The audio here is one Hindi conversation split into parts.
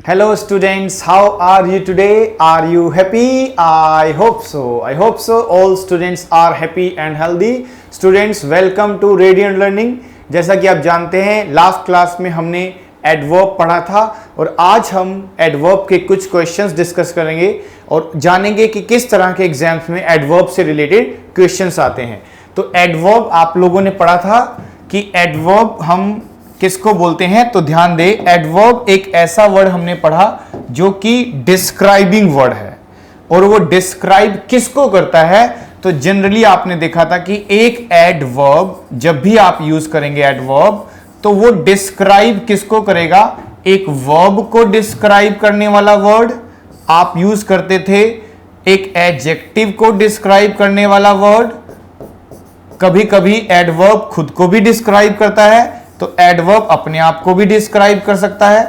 Hello students, how are you today? Are you happy? I hope so. I hope so. All students are happy and healthy. Students, welcome to Radiant Learning. जैसा कि आप जानते हैं लास्ट क्लास में हमने एडवर्ब पढ़ा था और आज हम एडवर्ब के कुछ क्वेश्चंस डिस्कस करेंगे और जानेंगे कि किस तरह के एग्जाम्स में एडवर्ब से रिलेटेड क्वेश्चंस आते हैं। तो एडवर्ब आप लोगों ने पढ़ा था कि एडवर्ब हम किसको बोलते हैं, तो ध्यान दे, एडवर्ब एक ऐसा वर्ड हमने पढ़ा जो कि डिस्क्राइबिंग वर्ड है और वो डिस्क्राइब किसको करता है। तो जनरली आपने देखा था कि एक एडवर्ब जब भी आप यूज करेंगे एडवर्ब तो वो डिस्क्राइब किसको करेगा, एक वर्ब को डिस्क्राइब करने वाला वर्ड आप यूज करते थे, एक एडजेक्टिव को डिस्क्राइब करने वाला वर्ड, कभी कभी एडवर्ब खुद को भी डिस्क्राइब करता है तो एडवर्ब अपने आप को भी डिस्क्राइब कर सकता है।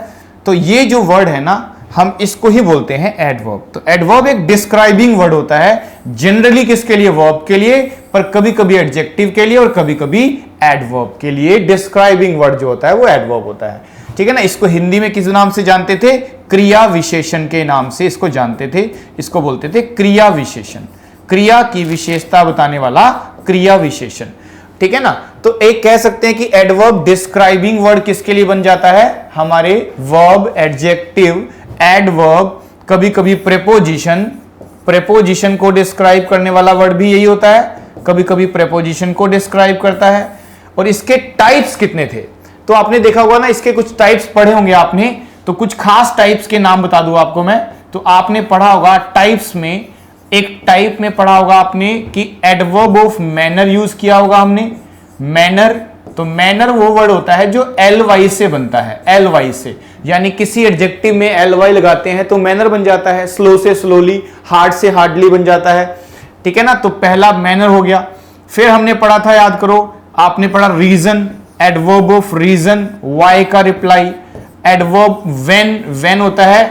तो ये जो वर्ड है ना, हम इसको ही बोलते हैं एडवर्ब। तो एडवर्ब एक डिस्क्राइबिंग वर्ड होता है, जनरली किसके लिए, वर्ब के लिए, पर कभी कभी एडजेक्टिव के लिए और कभी कभी एडवर्ब के लिए डिस्क्राइबिंग वर्ड जो होता है वो एडवर्ब होता है। ठीक है ना। इसको हिंदी में किस नाम से जानते थे, क्रिया विशेषण के नाम से इसको जानते थे। इसको बोलते थे क्रिया विशेषण, क्रिया की विशेषता बताने वाला क्रिया विशेषण। ठीक है ना। तो एक कह सकते हैं कि एडवर्ब डिस्क्राइबिंग वर्ड किसके लिए बन जाता है, हमारे वर्ब, एडजेक्टिव, एडवर्ब, कभी कभी प्रेपोजिशन, प्रेपोजिशन को डिस्क्राइब करने वाला वर्ड भी यही होता है, कभी कभी प्रेपोजिशन को डिस्क्राइब करता है। और इसके टाइप्स कितने थे, तो आपने देखा होगा ना, इसके कुछ टाइप्स पढ़े होंगे आपने, तो कुछ खास टाइप्स के नाम बता दूं आपको मैं। तो आपने पढ़ा होगा टाइप्स में, एक टाइप में पढ़ा होगा आपने कि एडवर्ब ऑफ मैनर यूज किया होगा हमने। मैनर, तो मैनर वो वर्ड होता है जो एल वाई से बनता है, एल वाई से, यानी किसी एडजेक्टिव में एल वाई लगाते हैं तो मैनर बन जाता है, स्लो से स्लोली, हार्ड से हार्डली बन जाता है। ठीक है ना। तो पहला मैनर हो गया। फिर हमने पढ़ा था, याद करो, आपने पढ़ा reason, adverb of reason, why का रिप्लाई। एडवर्ब व्हेन, व्हेन होता है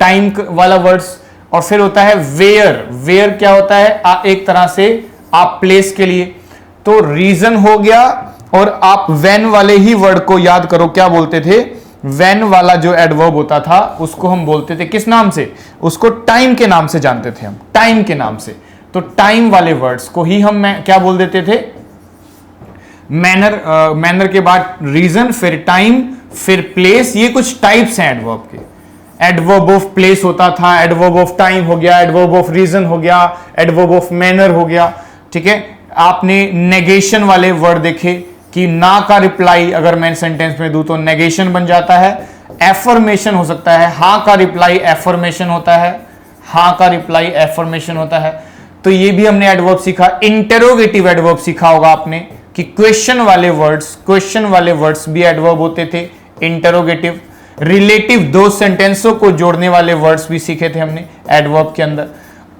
टाइम वाला वर्ड्स। और फिर होता है वेयर, वेयर क्या होता है, एक तरह से आप प्लेस के लिए। तो रीजन हो गया। और आप व्हेन वाले ही वर्ड को याद करो, क्या बोलते थे, व्हेन वाला जो एडवर्ब होता था उसको हम बोलते थे किस नाम से, उसको टाइम के नाम से जानते थे हम, टाइम के नाम से। तो टाइम वाले वर्ड्स को ही हम क्या बोल देते थे, मैनर। मैनर के बाद रीजन, फिर टाइम, फिर प्लेस। ये कुछ टाइप्स हैं एडवर्ब के। एडवर्ब ऑफ प्लेस होता था, एडवर्ब ऑफ टाइम हो गया, एडवर्ब ऑफ रीजन हो गया, एडवर्ब ऑफ मैनर हो गया। ठीक है। आपने नेगेशन वाले वर्ड देखे कि ना का रिप्लाई अगर मैं सेंटेंस में दूं तो नेगेशन बन जाता है। एफर्मेशन हो सकता है, हां का रिप्लाई एफर्मेशन होता है, हां का रिप्लाई एफर्मेशन होता है। तो ये भी हमने एडवर्ब सीखा। इंटेरोगेटिव एडवर्ब सीखा होगा आपने कि क्वेश्चन वाले वर्ड्स, क्वेश्चन वाले वर्ड्स भी एडवर्ब होते थे, इंटेरोगेटिव। रिलेटिव, दो सेंटेंसों को जोड़ने वाले वर्ड्स भी सीखे थे हमने एडवर्ब के अंदर।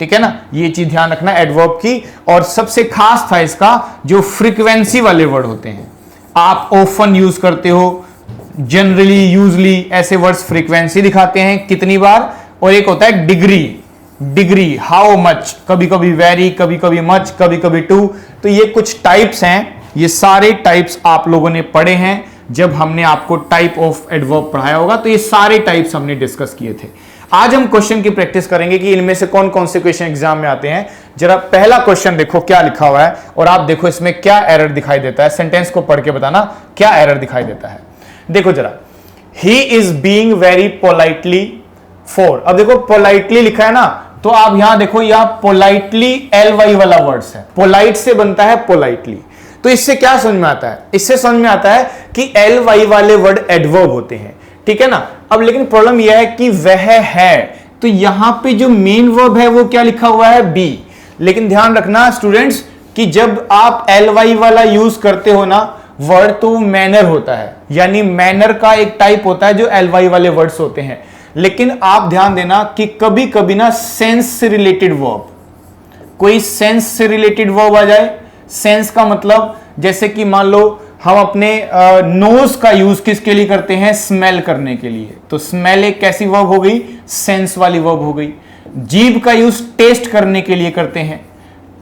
ठीक है ना। ये चीज ध्यान रखना एडवर्ब की। और सबसे खास था इसका जो फ्रीक्वेंसी वाले वर्ड होते हैं, आप ऑफन यूज करते हो, जनरली, यूजली, ऐसे वर्ड्स फ्रीक्वेंसी दिखाते हैं कितनी बार। और एक होता है डिग्री, डिग्री, हाउ मच, कभी कभी वेरी, कभी कभी मच, कभी कभी टू। तो ये कुछ टाइप्स हैं, ये सारे टाइप्स आप लोगों ने पढ़े हैं जब हमने आपको टाइप ऑफ एडवर्ब पढ़ाया होगा। तो ये सारे टाइप्स हमने डिस्कस किए थे। आज हम क्वेश्चन की प्रैक्टिस करेंगे कि इनमें से कौन कौन से क्वेश्चन एग्जाम में आते हैं। जरा पहला क्वेश्चन देखो क्या लिखा हुआ है और आप देखो इसमें क्या एरर दिखाई देता है। सेंटेंस को पढ़ के बताना क्या एरर दिखाई देता है। देखो जरा, he is being very politely for. अब देखो पोलाइटली लिखा है ना, तो आप यहां देखो, यह पोलाइटली एल वाई वाला वर्ड्स है, पोलाइट से बनता है पोलाइटली। तो इससे क्या समझ में आता है, इससे समझ में आता है कि एल वाई वाले वर्ड एडवर्ब होते हैं। ठीक है ना। अब लेकिन प्रॉब्लम यह है कि वह है, तो यहां पे जो मेन वर्ब है वो क्या लिखा हुआ है, बी। लेकिन ध्यान रखना स्टूडेंट्स कि जब आप एल वाई वाला यूज करते हो ना वर्ड, तो मैनर होता है, यानी मैनर का एक टाइप होता है जो एल वाई वाले वर्ड्स होते हैं। लेकिन आप ध्यान देना कि कभी कभी ना सेंस से रिलेटेड वर्ब, कोई सेंस से रिलेटेड वर्ब आ जाए। सेंस का मतलब जैसे कि मान लो हम अपने नोज का यूज किसके लिए करते हैं, स्मेल करने के लिए। तो स्मेल एक कैसी वर्ब हो गई, सेंस वाली वर्ब हो गई। जीभ का यूज टेस्ट करने के लिए करते हैं,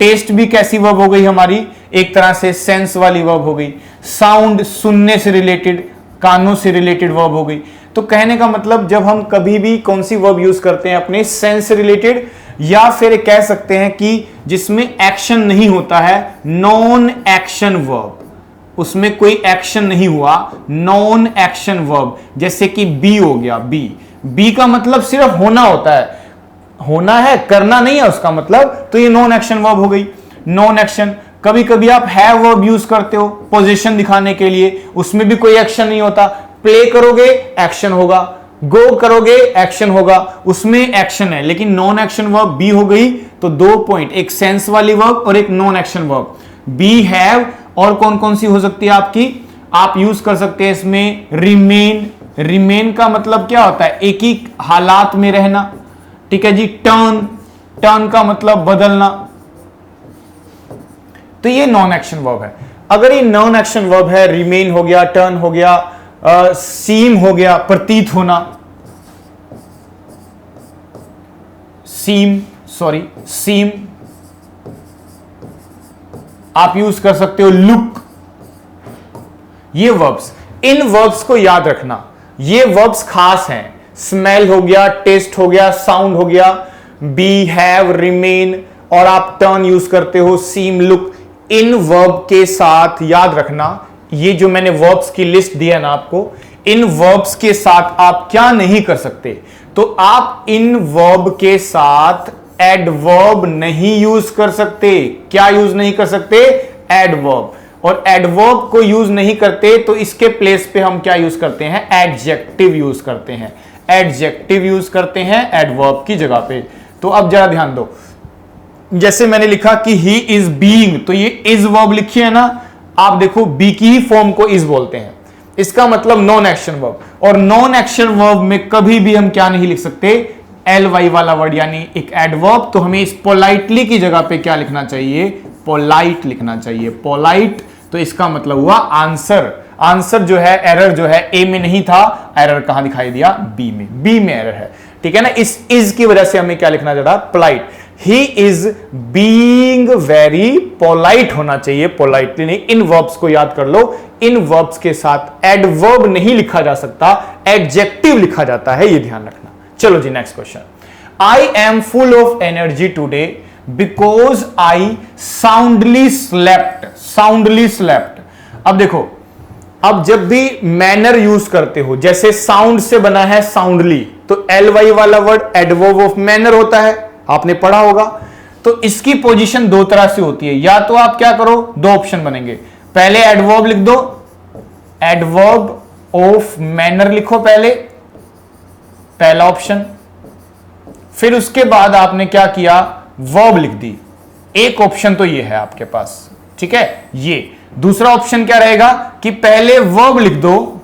टेस्ट भी कैसी वर्ब हो गई हमारी, एक तरह से सेंस वाली वर्ब हो गई। साउंड, सुनने से रिलेटेड, कानों से रिलेटेड वर्ब हो गई। तो कहने का मतलब जब हम कभी भी कौन सी वर्ब यूज करते हैं अपने सेंस से रिलेटेड, या फिर कह सकते हैं कि जिसमें एक्शन नहीं होता है, नॉन एक्शन वर्ब, उसमें कोई एक्शन नहीं हुआ, नॉन एक्शन वर्ब, जैसे कि बी हो गया। बी का मतलब सिर्फ होना होता है, होना है, करना नहीं है उसका मतलब, तो ये नॉन एक्शन वर्ब हो गई। नॉन एक्शन, कभी कभी आप हैव वर्ब यूज करते हो पोजीशन दिखाने के लिए, उसमें भी कोई एक्शन नहीं होता। प्ले करोगे एक्शन होगा, गो करोगे एक्शन होगा, उसमें एक्शन है, लेकिन नॉन एक्शन वर्ब बी हो गई। तो 2 पॉइंट, एक सेंस वाली वर्ब और एक non action verb. Be, have, और कौन कौन सी हो सकती है आपकी, आप यूज कर सकते हैं इसमें रिमेन। रिमेन का मतलब क्या होता है, एक ही हालात में रहना, ठीक है जी। टर्न, टर्न का मतलब बदलना, तो ये नॉन एक्शन वर्ब है। अगर ये नॉन एक्शन वर्ब है, रिमेन हो गया, टर्न हो गया, सीम हो गया, प्रतीत होना, सीम आप यूज कर सकते हो, लुक, ये वर्ब्स। इन वर्ब्स को याद रखना, ये वर्ब्स खास हैं। स्मेल हो गया, टेस्ट हो गया, साउंड हो गया, बी, हैव, रिमेन, और आप टर्न यूज करते हो, सीम, लुक। इन वर्ब के साथ याद रखना, ये जो मैंने वर्ब्स की लिस्ट दिया ना आपको, इन वर्ब्स के साथ आप क्या नहीं कर सकते, तो आप इन वर्ब के साथ एडवर्ब नहीं यूज कर सकते। क्या यूज नहीं कर सकते, एडवर्ब। और एडवर्ब को यूज नहीं करते तो इसके प्लेस पे हम क्या यूज करते हैं, एडजेक्टिव यूज करते हैं। एडजेक्टिव यूज करते हैं एडवर्ब की जगह पे। तो अब जरा ध्यान दो, जैसे मैंने लिखा कि ही इज बीइंग, तो ये इज वर्ब लिखी है ना, आप देखो बी की ही फॉर्म को इज बोलते हैं, इसका मतलब नॉन एक्शन वर्ब। और नॉन एक्शन वर्ब में कभी भी हम क्या नहीं लिख सकते, एल वाई वाला वर्ड यानी एक एडवर्ब। तो हमें इस पोलाइटली की जगह पे क्या लिखना चाहिए, पोलाइट लिखना चाहिए, पोलाइट। तो इसका मतलब हुआ आंसर। आंसर जो है, एरर जो है ए में नहीं था, एरर कहां दिखाई दिया, बी में। बी में एरर है, ठीक है ना। इस इज की वजह से हमें क्या लिखना चाह रहा, polite. He is being very polite होना चाहिए, पोलाइटली नहीं। इन वर्ब्स को याद कर लो, इन वर्ब्स के साथ एडवर्ब नहीं लिखा जा सकता, एडजेक्टिव लिखा जाता है, ये ध्यान रखना। चलो जी, next question. I am full of energy today because I soundly slept. Soundly slept, अब देखो, अब जब भी मैनर यूज करते हो, जैसे साउंड से बना है साउंडली, तो एल वाई वाला वर्ड एडवर्ब ऑफ मैनर होता है, आपने पढ़ा होगा। तो इसकी पोजीशन दो तरह से होती है, या तो आप क्या करो, दो ऑप्शन बनेंगे, पहले एडवर्ब लिख दो, एडवर्ब ऑफ मैनर लिखो पहले, पहला ऑप्शन। फिर उसके बाद आपने क्या किया, वर्ब लिख दी। एक ऑप्शन तो ये है आपके पास, ठीक है। ये दूसरा ऑप्शन क्या रहेगा कि पहले वर्ब लिख दो,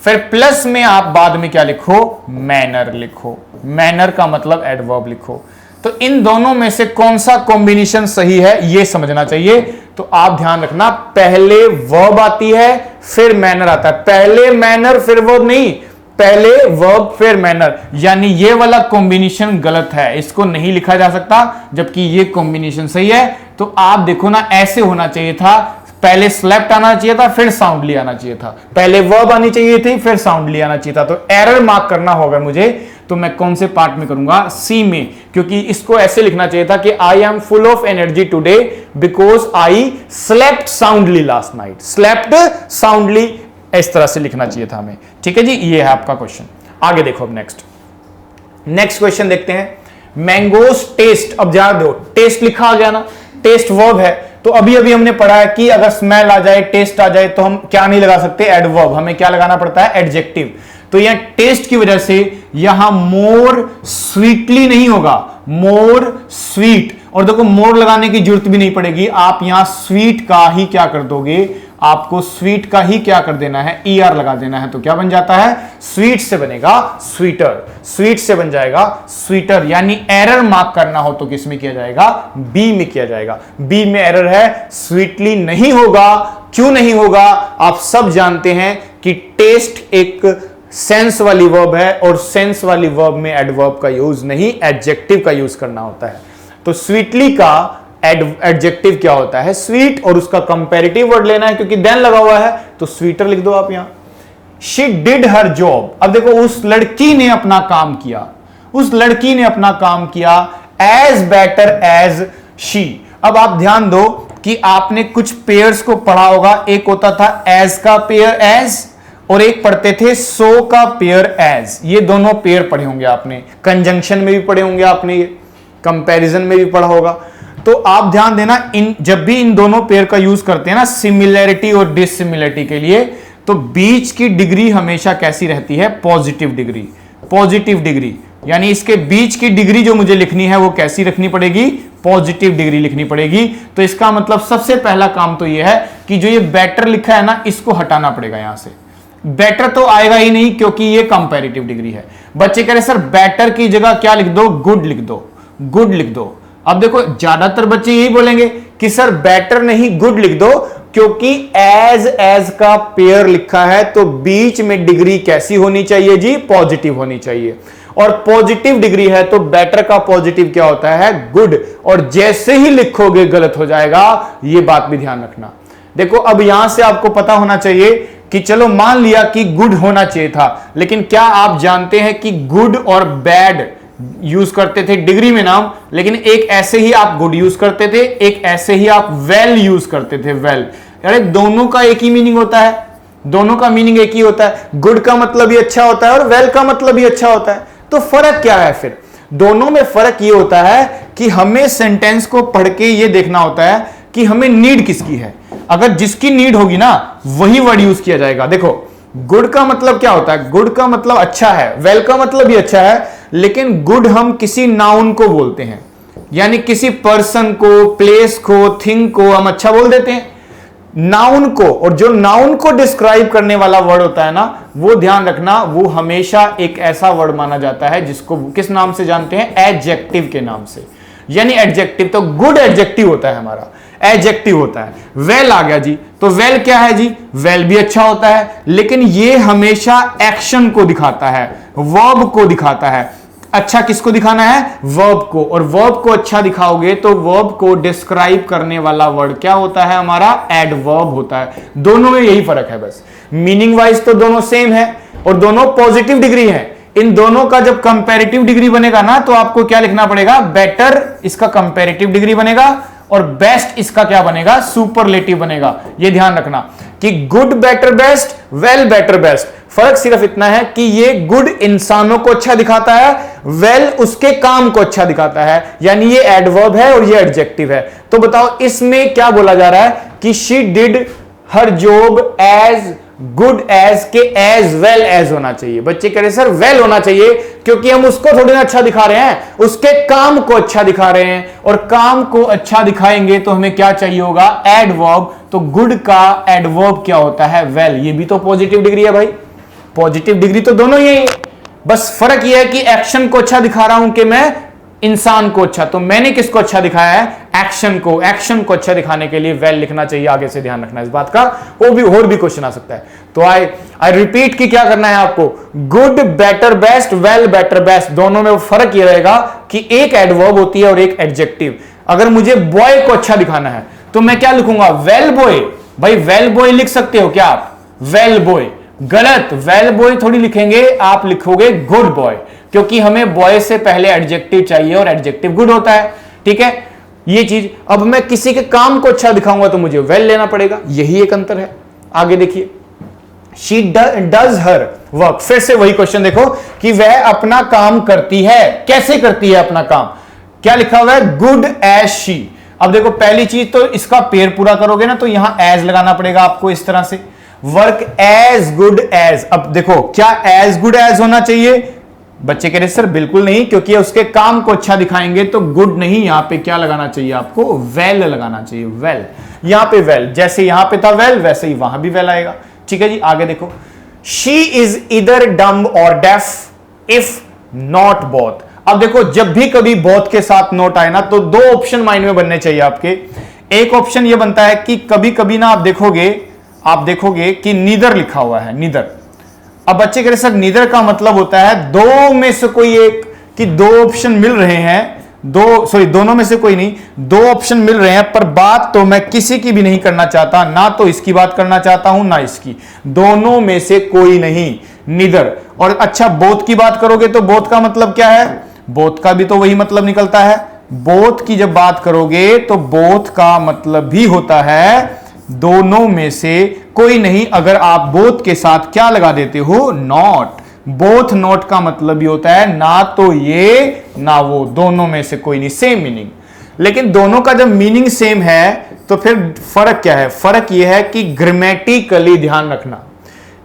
फिर प्लस में आप बाद में क्या लिखो, मैनर लिखो। मैनर का मतलब एडवर्ब लिखो। तो इन दोनों में से कौन सा कॉम्बिनेशन सही है ये समझना चाहिए। तो आप ध्यान रखना, पहले वर्ब आती है फिर मैनर आता है, पहले मैनर फिर वर्ब नहीं, पहले वर्ब फिर मैनर, यानी ये वाला कॉम्बिनेशन गलत है, इसको नहीं लिखा जा सकता, जबकि ये कॉम्बिनेशन सही है। तो आप देखो ना, ऐसे होना चाहिए था, पहले स्लेप्ट आना चाहिए था फिर साउंडली आना चाहिए था, पहले वर्ब आनी चाहिए थी फिर साउंडली आना चाहिए था। तो एरर मार्क करना होगा मुझे, तो मैं कौन से पार्ट में करूंगा, सी में, क्योंकि इसको ऐसे लिखना चाहिए था कि आई am full of energy today because I slept soundly last night. Slept soundly, इस तरह से लिखना चाहिए था हमें, ठीक है जी। ये है आपका क्वेश्चन। आगे देखो, अब नेक्स्ट क्वेश्चन देखते हैं। मैंगोस टेस्ट, अब ध्यान दो, टेस्ट लिखा आ गया ना, टेस्ट वर्ब है। तो अभी अभी हमने पढ़ा है कि अगर स्मेल आ जाए, टेस्ट आ जाए, तो हम क्या नहीं लगा सकते, एडवर्ब, हमें क्या लगाना पड़ता है, एडजेक्टिव। तो यहां टेस्ट की वजह से यहां मोर स्वीटली नहीं होगा, मोर स्वीट। और देखो, मोर लगाने की जरूरत भी नहीं पड़ेगी, आप यहां स्वीट का ही क्या कर दोगे, आपको स्वीट का ही क्या कर देना है, ईआर लगा देना है। तो क्या बन जाता है, स्वीट से बनेगा स्वीटर, स्वीट से बन जाएगा स्वीटर। यानी एरर मार्क करना हो तो किस में किया जाएगा, बी में किया जाएगा। बी में एरर है, स्वीटली नहीं होगा। क्यों नहीं होगा, आप सब जानते हैं कि टेस्ट एक सेंस वाली वर्ब है, और सेंस वाली वर्ब में एडवर्ब का यूज नहीं, एडजेक्टिव का यूज करना होता है। तो स्वीटली का एडजेक्टिव क्या होता है, स्वीट, और उसका कंपैरेटिव वर्ड लेना है, क्योंकि देन लगा हुआ है, तो स्वीटर लिख दो आप यहां। She did her job. अब देखो उस लड़की ने अपना काम किया, उस लड़की ने अपना काम किया एज बेटर एज शी। अब आप ध्यान दो कि आपने कुछ पेयर्स को पढ़ा होगा, एक होता था एज का पेयर एज और एक पढ़ते थे सो का पेयर एज। ये दोनों पेयर पढ़े होंगे आपने, कंजंक्शन में भी पढ़े होंगे आपने, कंपैरिजन में भी पढ़ा होगा। तो आप ध्यान देना, इन जब भी इन दोनों पेयर का यूज करते हैं ना सिमिलैरिटी और डिससिमिलैरिटी के लिए, तो बीच की डिग्री हमेशा कैसी रहती है? Positive degree. पॉजिटिव डिग्री यानी इसके बीच की डिग्री जो मुझे लिखनी है वो कैसी रखनी पड़ेगी? पॉजिटिव डिग्री लिखनी पड़ेगी। तो इसका मतलब सबसे पहला काम तो ये है कि जो ये बेटर लिखा है ना, इसको हटाना पड़ेगा यहां से। बेटर तो आएगा ही नहीं क्योंकि ये कंपैरेटिव डिग्री है। बच्चे कह रहे सर बेटर की जगह क्या लिख दो? गुड लिख दो, गुड लिख दो। अब देखो ज्यादातर बच्चे यही बोलेंगे कि सर बेटर नहीं गुड लिख दो, क्योंकि एज का पेयर लिखा है तो बीच में डिग्री कैसी होनी चाहिए जी? पॉजिटिव होनी चाहिए। और पॉजिटिव डिग्री है तो बेटर का पॉजिटिव क्या होता है? गुड। और जैसे ही लिखोगे गलत हो जाएगा, ये बात भी ध्यान रखना। देखो अब यहां से आपको पता होना चाहिए कि चलो मान लिया कि गुड होना चाहिए था, लेकिन क्या आप जानते हैं कि गुड और बैड यूज करते थे डिग्री में नाम, लेकिन एक ऐसे ही आप गुड यूज करते थे, एक ऐसे ही आप वेल यूज करते थे। वेल यानी दोनों का एक ही मीनिंग होता है, दोनों का मीनिंग एक ही होता है। गुड का मतलब ही अच्छा होता है और वेल का मतलब ही अच्छा होता है। तो फर्क क्या है फिर? दोनों में फर्क ये होता है कि हमें सेंटेंस को पढ़ के ये देखना होता है कि हमें नीड किसकी है। अगर जिसकी नीड होगी ना वही वर्ड यूज किया जाएगा। देखो गुड का मतलब क्या होता है? गुड का मतलब अच्छा है, वेल का मतलब भी अच्छा है, लेकिन गुड हम किसी नाउन को बोलते हैं, यानी किसी पर्सन को, प्लेस को, थिंग को हम अच्छा बोल देते हैं। नाउन को, और जो नाउन को डिस्क्राइब करने वाला वर्ड होता है ना, वो ध्यान रखना, वो हमेशा एक ऐसा वर्ड माना जाता है जिसको किस नाम से जानते हैं? एडजेक्टिव के नाम से। यानी एडजेक्टिव तो गुड एडजेक्टिव होता है हमारा, एडजेक्टिव होता है। वेल आ गया जी, तो वेल क्या है जी? वेल भी अच्छा होता है, लेकिन ये हमेशा एक्शन को दिखाता है, वर्ब को दिखाता है। अच्छा किसको दिखाना है? वर्ब को। और वर्ब को अच्छा दिखाओगे तो वर्ब को डिस्क्राइब करने वाला वर्ड क्या होता है? हमारा एडवर्ब होता है। दोनों में यही फर्क है, बस मीनिंग वाइज तो दोनों सेम है और दोनों पॉजिटिव डिग्री है। इन दोनों का जब कंपैरेटिव डिग्री बनेगा ना, तो आपको क्या लिखना पड़ेगा? बेटर इसका कंपैरेटिव डिग्री बनेगा और बेस्ट इसका क्या बनेगा? सुपरलेटिव बनेगा। यह ध्यान रखना कि good better best, well better best. फर्क सिर्फ इतना है कि ये गुड इंसानों को अच्छा दिखाता है, वेल उसके काम को अच्छा दिखाता है, यानी ये एडवर्ब है और ये एडजेक्टिव है। तो बताओ इसमें क्या बोला जा रहा है कि she did her job as good as के एज वेल एज होना चाहिए। बच्चे कह रहे सर वेल होना चाहिए, क्योंकि हम उसको थोड़ी ना अच्छा दिखा रहे हैं, उसके काम को अच्छा दिखा रहे हैं, और काम को अच्छा दिखाएंगे तो हमें क्या चाहिए होगा? एडवर्ब। तो गुड का एडवर्ब क्या होता है? वेल। ये भी तो पॉजिटिव डिग्री है भाई, पॉजिटिव डिग्री तो दोनों ही है, बस फर्क यह है कि एक्शन को अच्छा दिखा रहा हूं कि मैं इंसान को अच्छा। तो मैंने किसको अच्छा दिखाया है? एक्शन को। एक्शन को अच्छा दिखाने के लिए वेल लिखना चाहिए। आगे से ध्यान रखना इस बात का, वो भी और भी क्वेश्चन आ सकता है। तो आई रिपीट कि क्या करना है आपको? Good better best, well better best, दोनों में फर्क ये रहेगा कि एक एडवर्ब होती है और एक एडजेक्टिव। अगर मुझे बॉय को अच्छा दिखाना है तो मैं क्या लिखूंगा? Well boy. भाई वेल बॉय लिख सकते हो क्या आप? वेल बॉय गलत, वेल बॉय थोड़ी लिखेंगे, आप लिखोगे गुड बॉय, क्योंकि हमें बॉय से पहले एडजेक्टिव चाहिए और एडजेक्टिव गुड होता है। ठीक है, ये चीज। अब मैं किसी के काम को अच्छा दिखाऊंगा तो मुझे वेल लेना पड़ेगा, यही एक अंतर है। आगे देखिए, शी डज हर वर्क। फिर से वही क्वेश्चन देखो कि वह अपना काम करती है। कैसे करती है अपना काम? क्या लिखा हुआ है? Good as she. अब देखो पहली चीज तो इसका पेयर पूरा करोगे ना, तो यहां एज लगाना पड़ेगा आपको इस तरह से, वर्क एज गुड एज। अब देखो क्या एज गुड एज होना चाहिए? बच्चे कह रहे सर बिल्कुल नहीं, क्योंकि उसके काम को अच्छा दिखाएंगे तो गुड नहीं, यहां पे क्या लगाना चाहिए आपको? वेल लगाना चाहिए। वेल, यहां पे वेल, जैसे यहां पे था वेल वैसे ही वहां भी वेल आएगा। ठीक है जी, आगे देखो, शी इज इधर डम्ब और डेफ इफ नॉट बोथ। अब देखो जब भी कभी बोथ के साथ नोट आए ना, तो दो ऑप्शन माइंड में बनने चाहिए आपके। एक ऑप्शन ये बनता है कि कभी कभी ना आप देखोगे कि नीदर लिखा हुआ है, नीदर। अब बच्चे कह रहे सर नीदर का मतलब होता है दो में से कोई एक, कि दो ऑप्शन मिल रहे हैं, दोनों में से कोई नहीं, दो ऑप्शन मिल रहे हैं, पर बात तो मैं किसी की भी नहीं करना चाहता, ना तो इसकी बात करना चाहता हूं ना इसकी, दोनों में से कोई नहीं, नीदर। और अच्छा बोथ की बात करोगे तो बोथ का मतलब क्या है, बोथ का भी तो वही मतलब निकलता है। बोथ की जब बात करोगे तो बोथ का मतलब भी होता है दोनों में से कोई नहीं, अगर आप बोथ के साथ क्या लगा देते हो, नॉट। बोथ नॉट का मतलब भी होता है ना तो ये ना वो, दोनों में से कोई नहीं, सेम मीनिंग। लेकिन दोनों का जब मीनिंग सेम है तो फिर फर्क क्या है, फर्क यह है कि ग्रामेटिकली ध्यान रखना,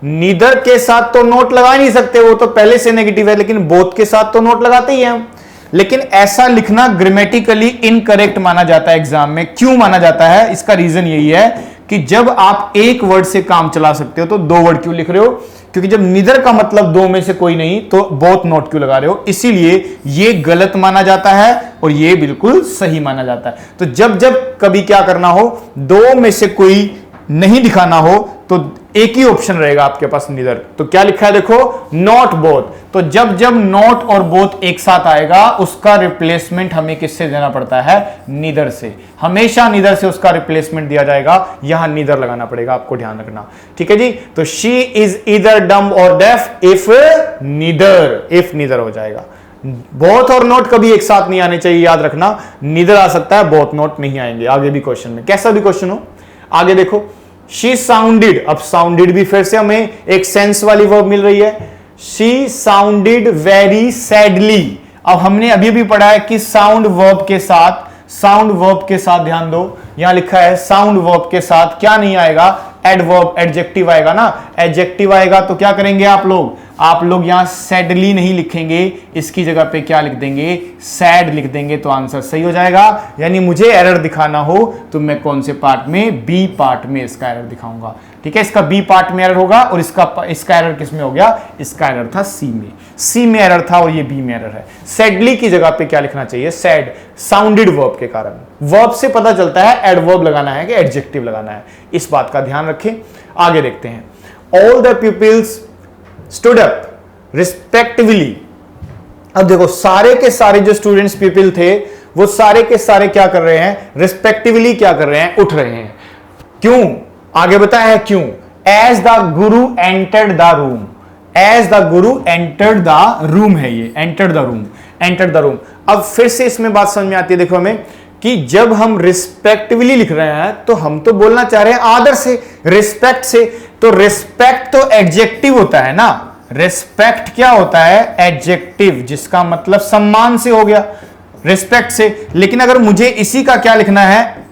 नीदर के साथ तो नोट लगा नहीं सकते, वो तो पहले से नेगेटिव है, लेकिन बोथ के साथ तो नोट लगाते ही हैं। लेकिन ऐसा लिखना ग्रामेटिकली इनकरेक्ट माना जाता है एग्जाम में। क्यों माना जाता है, इसका रीजन यही है कि जब आप एक वर्ड से काम चला सकते हो तो दो वर्ड क्यों लिख रहे हो, क्योंकि जब नीदर का मतलब दो में से कोई नहीं तो बोथ नॉट क्यों लगा रहे हो, इसीलिए ये गलत माना जाता है और ये बिल्कुल सही माना जाता है। तो जब जब कभी क्या करना हो, दो में से कोई नहीं दिखाना हो तो एक ही ऑप्शन रहेगा आपके पास, नीदर। तो क्या लिखा है देखो, नॉट बोथ। तो जब जब नॉट और बोथ एक साथ आएगा उसका रिप्लेसमेंट हमें किससे देना पड़ता है, नीदर से। हमेशा नीदर से उसका रिप्लेसमेंट दिया जाएगा, यहां नीदर लगाना पड़ेगा, आपको ध्यान रखना, ठीक है जी। तो शी इज ईदर डम और deaf if neither, if neither हो जाएगा। बोथ और नॉट कभी एक साथ नहीं आने चाहिए, याद रखना, नीदर आ सकता है, बोथ नॉट नहीं आएंगे आगे भी क्वेश्चन में, कैसा भी क्वेश्चन हो। आगे देखो, शी साउंडेड, अब साउंडेड भी फिर से हमें एक सेंस वाली वर्ब मिल रही है, शी साउंडेड वेरी सैडली। अब हमने अभी भी पढ़ा है कि साउंड वर्ब के साथ, साउंड वर्ब के साथ ध्यान दो, यहां लिखा है साउंड वर्ब के साथ क्या नहीं आएगा, एडवर्ब, एडजेक्टिव आएगा ना। एडजेक्टिव आएगा तो क्या करेंगे आप लोग यहां सैडली नहीं लिखेंगे, इसकी जगह पे क्या लिख देंगे, सैड लिख देंगे, तो आंसर सही हो जाएगा। यानी मुझे एरर दिखाना हो तो मैं कौन से पार्ट में, बी पार्ट में इसका एरर दिखाऊंगा, ठीक है। इसका बी पार्ट में एरर होगा और इसका एरर किस में हो गया, इसका एरर था सी में, सी में एरर था और ये बी में एरर है। सैडली की जगह पे क्या लिखना चाहिए, सैड, साउंडेड वर्ब के कारण। वर्ब से पता चलता है एडवर्ब लगाना है कि एडजेक्टिव लगाना है, इस बात का ध्यान रखें। आगे देखते हैं, all the peoples stood up respectively. अब देखो सारे के सारे जो स्टूडेंट्स पीपल थे वो सारे के सारे क्या कर रहे हैं, रिस्पेक्टिवली क्या कर रहे हैं, उठ रहे हैं। क्यों, आगे बताया है क्यों, as the guru entered the room, as the guru entered the room है ये, entered the room, entered the room. अब फिर से इसमें बात समझ में आती है, देखो हमें कि जब हम रिस्पेक्टिवली लिख रहे हैं तो हम तो बोलना चाह रहे हैं आदर से, रिस्पेक्ट से, तो रिस्पेक्ट तो एडजेक्टिव होता है ना, रिस्पेक्ट क्या होता है, एडजेक्टिव, जिसका मतलब सम्मान से हो गया, रिस्पेक्ट से। लेकिन अगर मुझे इसी का क्या लिखना है,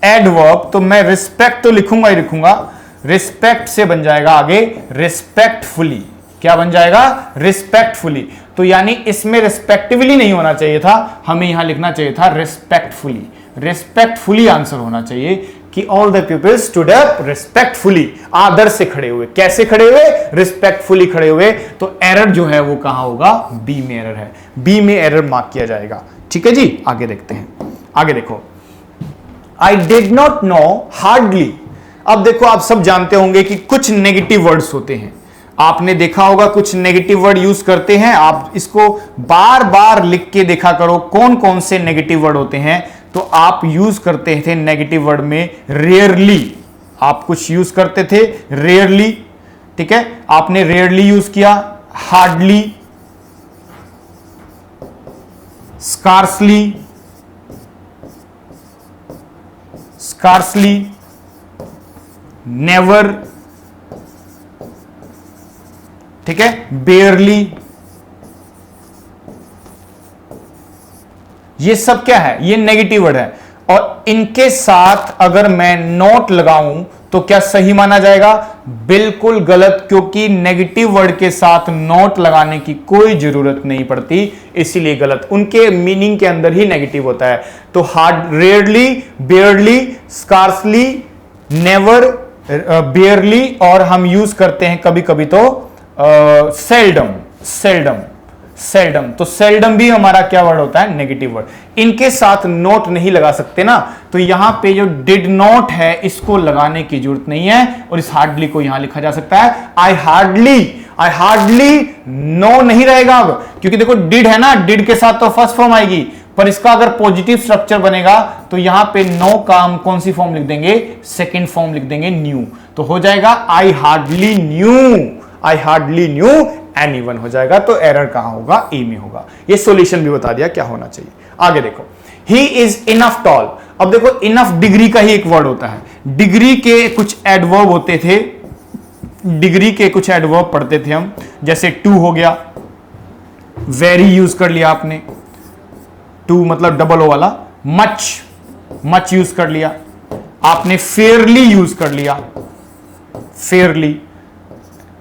एडवर्ब, तो मैं रिस्पेक्ट तो लिखूंगा ही लिखूंगा, रिस्पेक्ट से बन जाएगा आगे रिस्पेक्टफुली, क्या बन जाएगा, रिस्पेक्टफुली। तो यानी इसमें रिस्पेक्टिवली नहीं होना चाहिए था, हमें यहां लिखना चाहिए था रिस्पेक्टफुली, रिस्पेक्टफुली आंसर होना चाहिए कि all the people stood up respectfully, आदर से खड़े हुए। कैसे खड़े हुए, रिस्पेक्टफुली खड़े हुए। तो एरर जो है वो कहां होगा, बी में एरर है, बी में एरर मार्क किया जाएगा, ठीक है जी। आगे देखते हैं, आगे देखो, I did not know hardly. अब देखो आप सब जानते होंगे कि कुछ नेगेटिव वर्ड्स होते हैं, आपने देखा होगा कुछ नेगेटिव वर्ड यूज करते हैं, आप इसको बार बार लिख के देखा करो कौन कौन से नेगेटिव वर्ड होते हैं। तो आप यूज करते थे नेगेटिव वर्ड में रेयरली, आप कुछ यूज करते थे रेयरली, ठीक है, आपने रेयरली यूज किया, हार्डली, स्कार्सली, स्कार्सली, नेवर, ठीक है, बेयरली। ये सब क्या है, ये नेगेटिव वर्ड है, और इनके साथ अगर मैं नॉट लगाऊं तो क्या सही माना जाएगा, बिल्कुल गलत, क्योंकि नेगेटिव वर्ड के साथ नॉट लगाने की कोई जरूरत नहीं पड़ती, इसीलिए गलत, उनके मीनिंग के अंदर ही नेगेटिव होता है। तो हार्ड, रेयरली, बेयरली, स्कार्सली, नेवर, बेयरली, और हम यूज करते हैं कभी कभी तो सेल्डम, सेल्डम, सेल्डम। तो सेल्डम भी हमारा क्या वर्ड होता है, नेगेटिव वर्ड। इनके साथ नोट नहीं लगा सकते ना, तो यहां पे जो डिड नॉट है इसको लगाने की जरूरत नहीं है, और इस हार्डली को यहां लिखा जा सकता है I hardly, I hardly know नहीं रहेगा अब, क्योंकि देखो डिड है ना, डिड के साथ तो फर्स्ट फॉर्म आएगी, पर इसका अगर पॉजिटिव स्ट्रक्चर बनेगा तो यहां पे नो का हम कौन सी फॉर्म लिख देंगे, सेकंड फॉर्म लिख देंगे न्यू, तो हो जाएगा आई हार्डली न्यू एनीवन हो जाएगा। तो एरर कहां होगा, ए में होगा। ये सॉल्यूशन भी बता दिया क्या होना चाहिए। आगे देखो, ही इज इनफ टॉल। अब देखो इनफ डिग्री का ही एक वर्ड होता है, डिग्री के कुछ एडवर्ब होते थे, डिग्री के कुछ एडवर्ब पढ़ते थे हम, जैसे टू हो गया, वेरी यूज कर लिया आपने, टू मतलब डबल ओ वाला, मच यूज कर लिया आपने, फेयरली यूज कर लिया, फेयरली,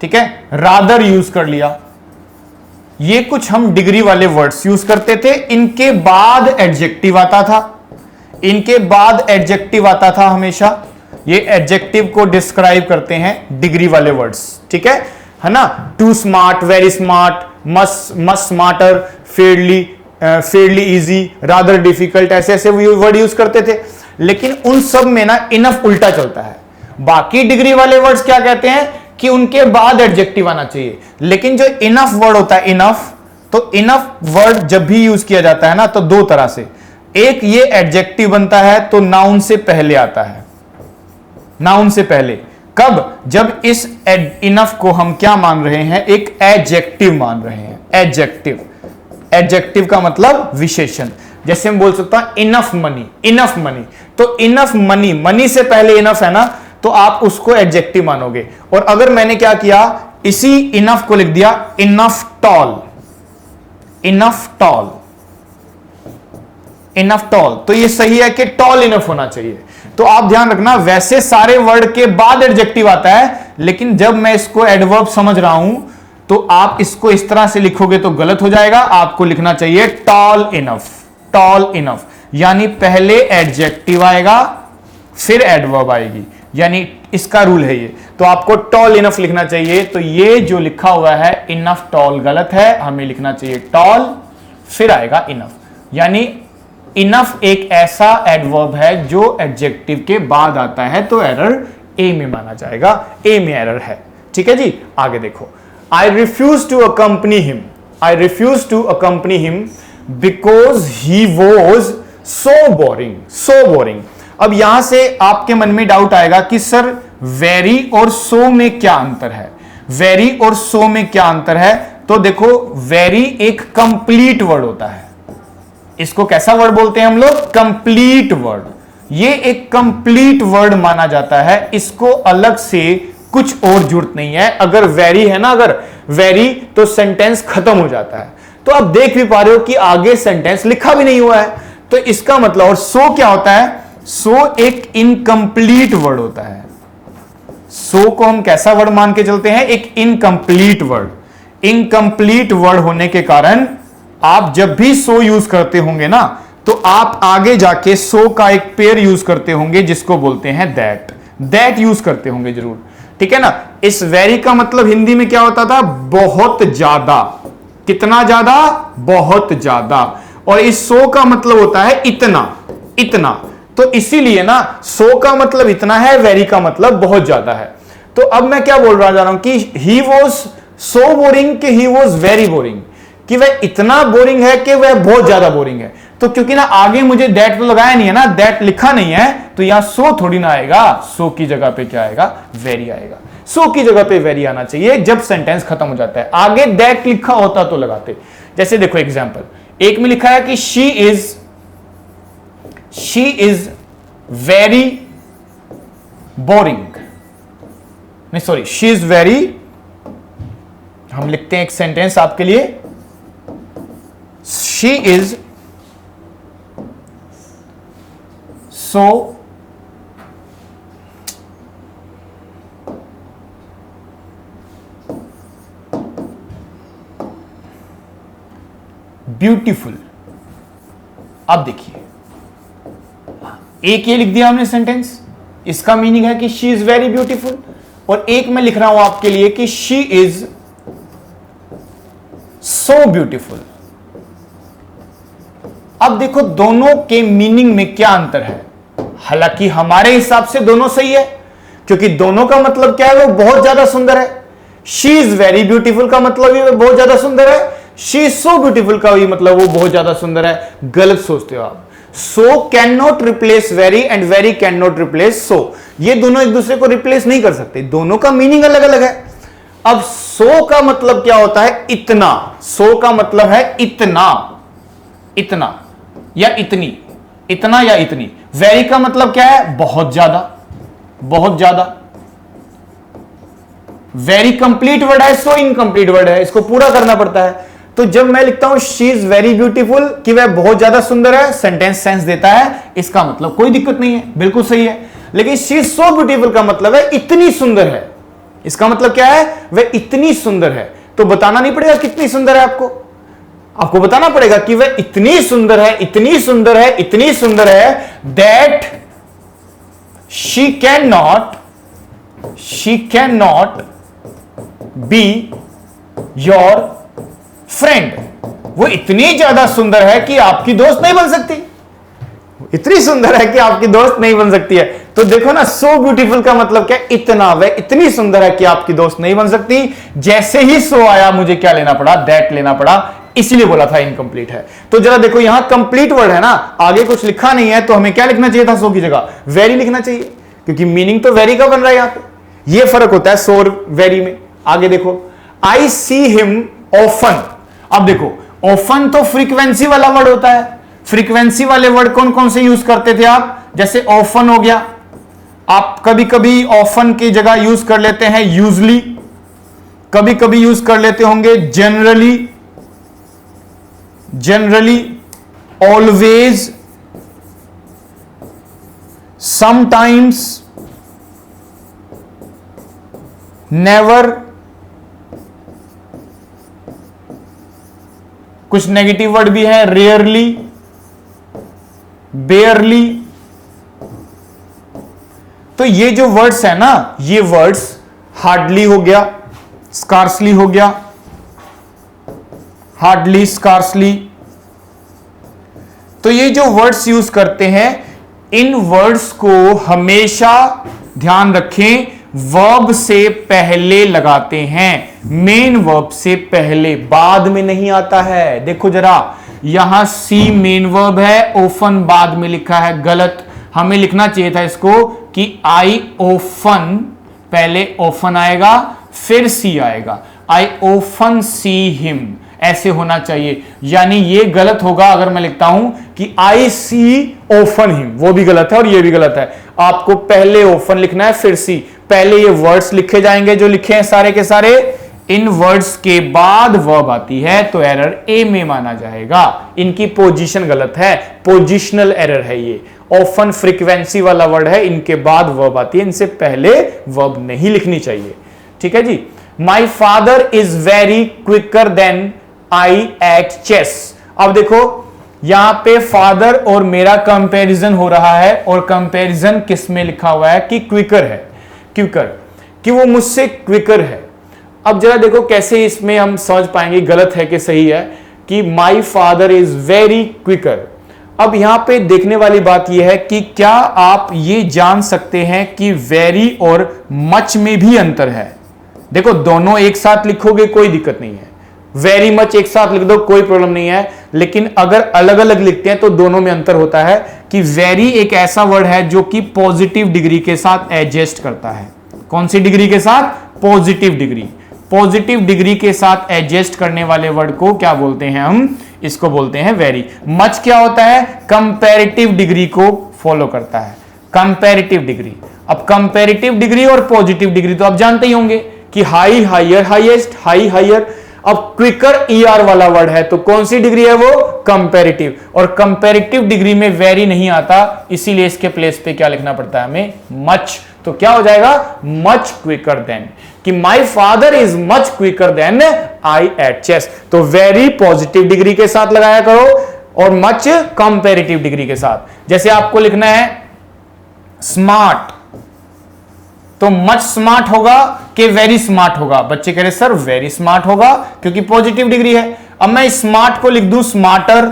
ठीक है, रादर यूज कर लिया। ये कुछ हम डिग्री वाले वर्ड्स यूज करते थे, इनके बाद एडजेक्टिव आता था, इनके बाद एडजेक्टिव आता था हमेशा। ये एडजेक्टिव को डिस्क्राइब करते हैं डिग्री वाले वर्ड्स, ठीक है ना। Too smart, very smart, much smarter, fairly easy, rather difficult, ऐसे ऐसे वर्ड यूज करते थे। लेकिन उन सब में ना इनफ उल्टा चलता है। बाकी डिग्री वाले वर्ड्स क्या कहते हैं कि उनके बाद एडजेक्टिव आना चाहिए, लेकिन जो इनफ वर्ड होता है, इनफ, तो इनफ वर्ड जब भी यूज किया जाता है ना तो दो तरह से, एक ये एडजेक्टिव बनता है तो नाउन से पहले आता है, नाउन से पहले। कब, जब इस इनफ को हम क्या मान रहे हैं, एक एडजेक्टिव मान रहे हैं, एडजेक्टिव। एडजेक्टिव का मतलब विशेषण। जैसे हम बोल सकता हूं इनफ मनी, इनफ मनी, तो इनफ मनी, मनी से पहले इनफ है ना, तो आप उसको एडजेक्टिव मानोगे। और अगर मैंने क्या किया, इसी इनफ को लिख दिया enough tall, enough tall, enough tall, तो ये सही है कि टॉल इनफ होना चाहिए। तो आप ध्यान रखना, वैसे सारे वर्ड के बाद एडजेक्टिव आता है, लेकिन जब मैं इसको एडवर्ब समझ रहा हूं तो आप इसको इस तरह से लिखोगे तो गलत हो जाएगा। आपको लिखना चाहिए टॉल इनफ, टॉल इनफ, यानी पहले एडजेक्टिव आएगा फिर एडवर्ब आएगी, यानी इसका रूल है ये। तो आपको टॉल इनफ लिखना चाहिए। तो ये जो लिखा हुआ है इनफ टॉल गलत है, हमें लिखना चाहिए टॉल फिर आएगा इनफ, यानी इनफ एक ऐसा एडवर्ब है जो एडजेक्टिव के बाद आता है, तो एरर ए में माना जाएगा, ए में एरर है। ठीक है जी, आगे देखो, I refuse to accompany him, I refuse to accompany him because he was so boring, so boring. अब यहां से आपके मन में डाउट आएगा कि सर वेरी और सो में क्या अंतर है, वेरी और सो में क्या अंतर है। तो देखो, वेरी एक कंप्लीट वर्ड होता है, इसको कैसा वर्ड बोलते हैं हम लोग, कंप्लीट वर्ड। ये एक कंप्लीट वर्ड माना जाता है, इसको अलग से कुछ और जरूरत नहीं है। अगर वेरी है ना, अगर वेरी, तो सेंटेंस खत्म हो जाता है। तो आप देख भी पा रहे हो कि आगे सेंटेंस लिखा भी नहीं हुआ है, तो इसका मतलब। और सो क्या होता है, सो एक इनकम्प्लीट वर्ड होता है। सो को हम कैसा वर्ड मान के चलते हैं, एक इनकम्प्लीट वर्ड। इनकम्प्लीट वर्ड होने के कारण आप जब भी सो यूज करते होंगे ना, तो आप आगे जाके सो का एक पेयर यूज करते होंगे जिसको बोलते हैं दैट, दैट यूज करते होंगे जरूर, ठीक है ना। इस वेरी का मतलब हिंदी में क्या होता था, बहुत ज्यादा, कितना ज्यादा, बहुत ज्यादा। और इस सो का मतलब होता है इतना, इतना। तो इसीलिए ना सो का मतलब इतना है, वेरी का मतलब बहुत ज्यादा है। तो अब मैं क्या बोल रहा जा रहा हूं कि ही वॉज सो बोरिंग कि ही वॉज वेरी बोरिंग, कि वह इतना बोरिंग है कि वह बहुत ज्यादा बोरिंग है। तो क्योंकि ना आगे मुझे दैट तो लगाया नहीं है ना, दैट लिखा नहीं है, तो यहां सो थोड़ी ना आएगा, सो की जगह पे क्या आएगा, वेरी आएगा। सो की जगह पे वेरी आना चाहिए जब सेंटेंस खत्म हो जाता है। आगे दैट लिखा होता तो लगाते। जैसे देखो एग्जांपल, एक में लिखा है कि शी इज वेरी बोरिंग, नहीं सॉरी, शी इज वेरी, हम लिखते हैं एक सेंटेंस आपके लिए, शी इज सो ब्यूटीफुल। अब देखिए, एक ये लिख दिया हमने सेंटेंस, इसका मीनिंग है कि शी इज वेरी ब्यूटीफुल। और एक मैं लिख रहा हूं आपके लिए कि शी इज सो ब्यूटीफुल। अब देखो दोनों के मीनिंग में क्या अंतर है। हालांकि हमारे हिसाब से दोनों सही है, क्योंकि दोनों का मतलब क्या है, वो बहुत ज्यादा सुंदर है। शी इज वेरी ब्यूटीफुल का मतलब ही वो बहुत ज्यादा सुंदर है, शी इज सो ब्यूटीफुल का भी मतलब वो बहुत ज्यादा सुंदर है, गलत सोचते हो आप। So can not replace very and very can not replace so, ये दोनों एक दूसरे को रिप्लेस नहीं कर सकते, दोनों का मीनिंग अलग अलग है। अब सो का मतलब क्या होता है? इतना। सो का मतलब है इतना, इतना या इतनी, इतना या इतनी। वेरी का मतलब क्या है? बहुत ज्यादा, बहुत ज्यादा। वेरी कंप्लीट वर्ड है, सो इनकंप्लीट वर्ड है, इसको पूरा करना पड़ता है। तो जब मैं लिखता हूं शी इज वेरी ब्यूटीफुल कि वह बहुत ज्यादा सुंदर है, सेंटेंस सेंस देता है, इसका मतलब कोई दिक्कत नहीं है, बिल्कुल सही है। लेकिन शी इज सो ब्यूटीफुल का मतलब है इतनी सुंदर है, इसका मतलब क्या है? वह इतनी सुंदर है। तो बताना नहीं पड़ेगा कितनी सुंदर है, आपको बताना पड़ेगा कि वह इतनी सुंदर है, इतनी सुंदर है, इतनी सुंदर है that she can not be your friend. वो इतनी ज्यादा सुंदर है कि आपकी दोस्त नहीं बन सकती, इतनी सुंदर है कि आपकी दोस्त नहीं बन सकती है। तो देखो ना, सो ब्यूटीफुल का मतलब क्या? इतना। वह इतनी सुंदर है कि आपकी दोस्त नहीं बन सकती। जैसे ही सो आया मुझे क्या लेना पड़ा? दैट लेना पड़ा, इसीलिए बोला था इनकंप्लीट है। तो जरा देखो, यहां कंप्लीट वर्ड है ना, आगे कुछ लिखा नहीं है, तो हमें क्या लिखना चाहिए था? सो की जगह वेरी लिखना चाहिए, क्योंकि मीनिंग तो वेरी का बन रहा है यहां पे। ये फर्क होता है सो और वेरी में। आगे देखो, आई सी हिम ऑफन। अब देखो, ऑफन तो फ्रीक्वेंसी वाला वर्ड होता है। फ्रीक्वेंसी वाले वर्ड कौन कौन से यूज करते थे आप? जैसे ऑफन हो गया, आप कभी कभी ऑफन की जगह यूज कर लेते हैं यूजली, कभी कभी यूज कर लेते होंगे जनरली, ऑलवेज, समटाइम्स, नेवर। कुछ नेगेटिव वर्ड भी है, रेयरली, बेयरली। तो ये जो वर्ड्स है ना, ये वर्ड्स हार्डली हो गया, स्कार्सली हो गया, हार्डली, स्कार्सली। तो ये जो वर्ड्स यूज करते हैं, इन वर्ड्स को हमेशा ध्यान रखें, वर्ब से पहले लगाते हैं, मेन वर्ब से पहले, बाद में नहीं आता है। देखो जरा, यहां सी मेन वर्ब है, ओफन बाद में लिखा है, गलत। हमें लिखना चाहिए था इसको कि आई ओफन, पहले ओफन आएगा फिर सी आएगा, आई ओफन सी हिम, ऐसे होना चाहिए। यानी ये गलत होगा अगर मैं लिखता हूं कि आई सी ओफन हिम, वो भी गलत है और ये भी गलत है। आपको पहले ओफन लिखना है फिर सी, पहले ये वर्ड्स लिखे जाएंगे जो लिखे हैं सारे के सारे, इन वर्ड्स के बाद वर्ब आती है तो एरर ए में माना जाएगा। इनकी पोजीशन गलत है, पोजिशनल एरर है ये। ऑफन फ्रीक्वेंसी वाला वर्ड है, इनके बाद वर्ब आती है, इनसे पहले वर्ब नहीं लिखनी चाहिए। ठीक है जी। My father is very quicker than I at chess. अब देखो, यहां पे फादर और मेरा कंपैरिजन हो रहा है, और कंपैरिजन किस में लिखा हुआ है? कि क्विकर है, क्विकर, कि वो मुझसे क्विकर है। अब जरा देखो कैसे इसमें हम समझ पाएंगे गलत है कि सही है, कि my father is very quicker. अब यहां पे देखने वाली बात यह है कि क्या आप ये जान सकते हैं कि वेरी और मच में भी अंतर है? देखो, दोनों एक साथ लिखोगे कोई दिक्कत नहीं है, वेरी मच एक साथ लिख दो कोई प्रॉब्लम नहीं है, लेकिन अगर अलग अलग लिखते हैं तो दोनों में अंतर होता है। कि वेरी एक ऐसा वर्ड है जो कि पॉजिटिव डिग्री के साथ एडजस्ट करता है। कौन सी डिग्री के साथ? Positive degree. पॉजिटिव डिग्री के साथ एडजस्ट करने वाले वर्ड को क्या बोलते हैं? हम इसको बोलते हैं वेरी। मच क्या होता है? कंपैरेटिव डिग्री को फॉलो करता है, कंपैरेटिव डिग्री। अब कंपैरेटिव डिग्री और पॉजिटिव डिग्री तो आप जानते ही होंगे कि high, higher, highest, high, higher. अब क्विकर ईआर वाला वर्ड है तो कौन सी डिग्री है वो? कंपैरेटिव। और कंपैरेटिव डिग्री में वेरी नहीं आता, इसीलिए इसके प्लेस पे क्या लिखना पड़ता है हमें? मच। तो क्या हो जाएगा? मच क्विकर देन, कि my father is much quicker than I at chess. तो वेरी पॉजिटिव डिग्री के साथ लगाया करो और मच कंपैरेटिव डिग्री के साथ। जैसे आपको लिखना है स्मार्ट, तो मच स्मार्ट होगा कि वेरी स्मार्ट होगा? बच्चे कह रहे सर वेरी स्मार्ट होगा क्योंकि पॉजिटिव डिग्री है। अब मैं स्मार्ट को लिख दूं स्मार्टर,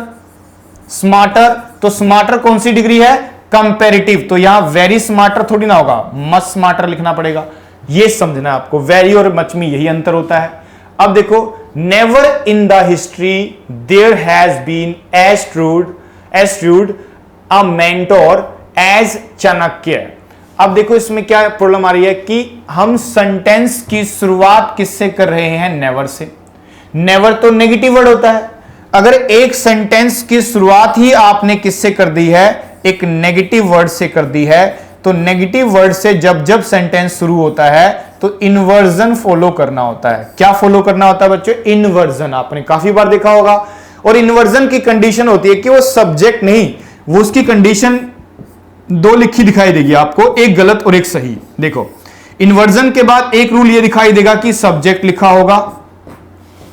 स्मार्टर, तो स्मार्टर कौन सी डिग्री है? कंपैरेटिव। तो यहां वेरी स्मार्टर थोड़ी ना होगा, मच स्मार्टर लिखना पड़ेगा। यह समझना है आपको, वेरी और मच में यही अंतर होता है। अब देखो, never in the history there has been as shrewd a mentor as Chanakya. अब देखो इसमें क्या प्रॉब्लम आ रही है कि हम सेंटेंस की शुरुआत किससे कर रहे हैं? Never say. नेवर तो नेगेटिव वर्ड होता है। अगर एक सेंटेंस की शुरुआत ही आपने किससे कर दी है? एक नेगेटिव वर्ड से कर दी है, तो नेगेटिव वर्ड से जब जब सेंटेंस शुरू होता है तो इन्वर्जन फॉलो करना होता है। क्या फॉलो करना होता है बच्चों? इन्वर्जन। आपने काफी बार देखा होगा। और इन्वर्जन की कंडीशन होती है कि वो सब्जेक्ट नहीं, वो उसकी कंडीशन दो लिखी दिखाई देगी आपको, एक गलत और एक सही। देखो इन्वर्जन के बाद एक रूल ये दिखाई देगा कि सब्जेक्ट लिखा होगा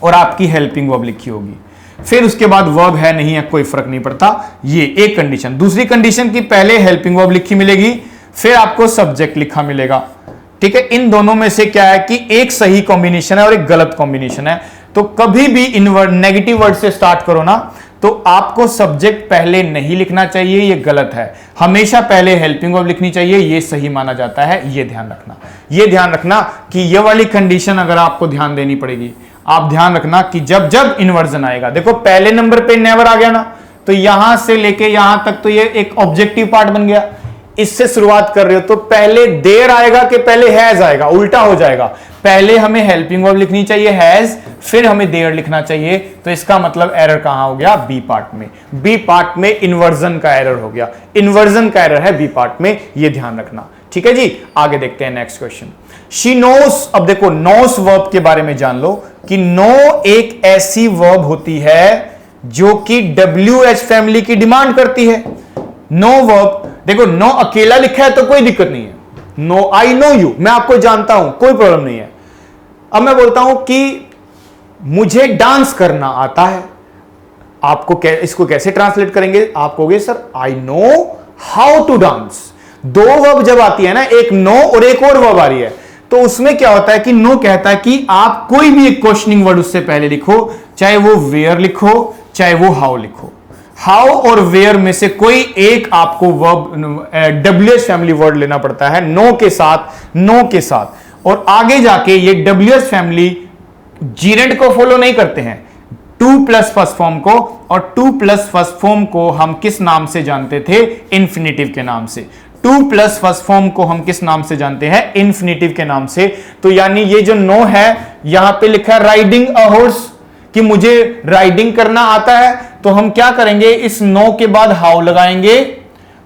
और आपकी हेल्पिंग वर्ब लिखी होगी, फिर उसके बाद वर्ब है नहीं है कोई फर्क नहीं पड़ता। ये एक कंडीशन। दूसरी कंडीशन की पहले हेल्पिंग वर्ब लिखी मिलेगी, फिर आपको सब्जेक्ट लिखा मिलेगा। ठीक है, इन दोनों में से क्या है कि एक सही कॉम्बिनेशन है और एक गलत कॉम्बिनेशन है। तो कभी भी नेगेटिव वर्ड से स्टार्ट करो ना, तो आपको सब्जेक्ट पहले नहीं लिखना चाहिए, ये गलत है। हमेशा पहले हेल्पिंग वर्ब लिखनी चाहिए, ये सही माना जाता है। ये ध्यान रखना, ये ध्यान रखना कि ये वाली कंडीशन अगर आपको ध्यान देनी पड़ेगी। आप ध्यान रखना कि जब जब इन्वर्जन आएगा, देखो पहले नंबर पे नेवर आ गया ना, तो यहां से लेके यहां तक तो ये एक ऑब्जेक्टिव पार्ट बन गया। इससे शुरुआत कर रहे हो तो पहले देर आएगा कि पहले हैज आएगा? उल्टा हो जाएगा। पहले हमें हेल्पिंग वर्ब लिखनी चाहिए हैज, फिर हमें देर लिखना चाहिए। तो इसका मतलब एरर कहां हो गया? बी पार्ट में। बी पार्ट में इन्वर्जन का एरर हो गया। इन्वर्जन का एरर है बी पार्ट में, यह ध्यान रखना। ठीक है जी, आगे देखते हैं नेक्स्ट क्वेश्चन। She nose. अब देखो नोस वर्ब के बारे में जान लो कि नो एक ऐसी वर्ब होती है जो कि WH फैमिली की डिमांड करती है। नो वर्ब, देखो नो अकेला लिखा है तो कोई दिक्कत नहीं है। नो, आई नो यू, मैं आपको जानता हूं, कोई प्रॉब्लम नहीं है। अब मैं बोलता हूं कि मुझे डांस करना आता है, आपको इसको कैसे ट्रांसलेट करेंगे? आप कहोगे sir I know how to dance. दो वर्ब जब आती है ना, एक नो और एक और वर्ब आ रही है, तो उसमें क्या होता है कि नो कहता है कि आप कोई भी एक क्वेश्चनिंग वर्ड उससे पहले लिखो, चाहे वो वेयर लिखो चाहे वो हाउ लिखो। हाउ और वेयर में से कोई एक आपको वर्ब WH फैमिली वर्ड लेना पड़ता है नो के साथ, नो के साथ। और आगे जाके ये WH फैमिली जीरेंट को फॉलो नहीं करते हैं, 2 प्लस फर्स्ट फॉर्म को। और 2 प्लस फर्स्ट फॉर्म को हम किस नाम से जानते थे? इन्फिनेटिव के नाम से। 2 प्लस फर्स्ट फॉर्म को हम किस नाम से जानते हैं? इन्फिनेटिव के नाम से। तो यानी ये जो नो है, यहां पे लिखा है राइडिंग अ हॉर्स, कि मुझे राइडिंग करना आता है, तो हम क्या करेंगे? इस नो के बाद हाउ लगाएंगे।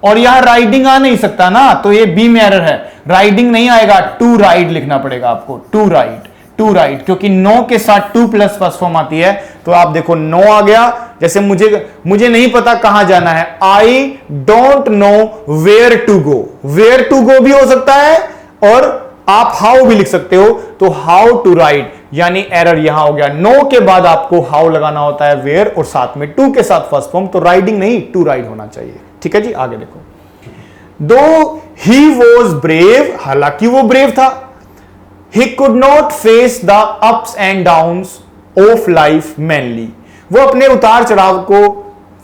और यहां राइडिंग आ नहीं सकता ना, तो ये बी में एरर है, राइडिंग नहीं आएगा, टू राइड लिखना पड़ेगा आपको। टू राइड, टू राइड, क्योंकि नो के साथ 2 प्लस फर्स्ट फॉर्म आती है। तो आप देखो नो आ गया। जैसे मुझे नहीं पता कहां जाना है, I don't know where to go. Where to go भी हो सकता है और आप हाउ भी लिख सकते हो। तो हाउ टू राइड, यानी एरर यहां हो गया। नो के बाद आपको हाउ लगाना होता है, वेयर, और साथ में 2 के साथ फर्स्ट फॉर्म, तो राइडिंग नहीं टू राइड होना चाहिए। ठीक है जी, आगे देखो। दो ही वॉज ब्रेव, हालांकि वो ब्रेव था, he could not face the ups and downs of life manly. वो अपने उतार चढ़ाव को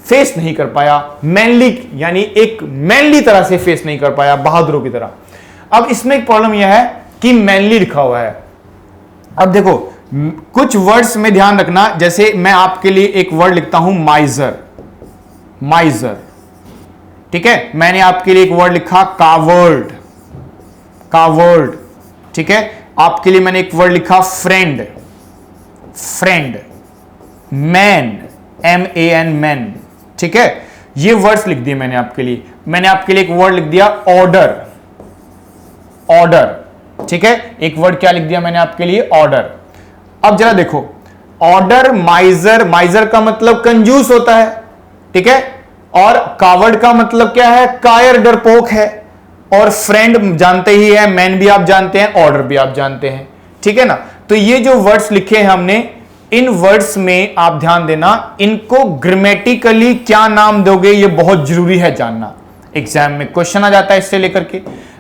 फेस नहीं कर पाया, मैनली यानी एक मैनली तरह से फेस नहीं कर पाया, बहादुरों की तरह। अब इसमें एक प्रॉब्लम यह है कि मैनली लिखा हुआ है। अब देखो कुछ वर्ड्स में ध्यान रखना, जैसे मैं आपके लिए एक वर्ड लिखता हूं माइजर, माइजर। ठीक है, मैंने आपके लिए एक वर्ड लिखा कावर्ड, कावर्ड। ठीक है, आपके लिए मैंने एक वर्ड लिखा friend, friend. Man, MAN, man. ठीक है, ये वर्ड्स लिख दिए मैंने आपके लिए। मैंने आपके लिए एक वर्ड लिख दिया ऑर्डर, ऑर्डर। ठीक है, एक वर्ड क्या लिख दिया मैंने आपके लिए? ऑर्डर। अब जरा देखो, ऑर्डर, माइजर, माइजर का मतलब कंजूस होता है। ठीक है, और कावर्ड का मतलब क्या है? कायर, डरपोक है। और फ्रेंड जानते ही है, मैन भी आप जानते हैं, ऑर्डर भी आप जानते हैं। ठीक है ना, तो ये जो वर्ड्स लिखे हैं हमने, इन वर्ड्स में आप ध्यान देना, इनको ग्रामेटिकली क्या नाम दोगे ये बहुत जरूरी है जानना। एग्जाम में क्वेश्चन आ जाता है इससे लेकर के।